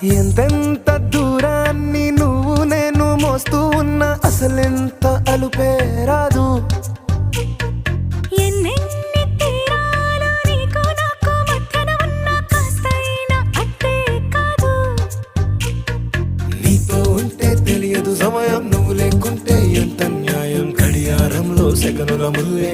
ఎంతెంత దూరాన్ని నువ్వు నేను మోస్తూ ఉన్నా అసలెంత అలుపే రాదు. ఎన్నెన్ని తీరాలు నీకు నాకు మధ్యన ఉన్నా కాస్తైనా అట్టే కాదు. నీతో ఉంటే తెలియదు సమయం, నువ్వు లేకుంటే ఎంత న్యాయం. గడియారంలో సెకనుల ముల్లే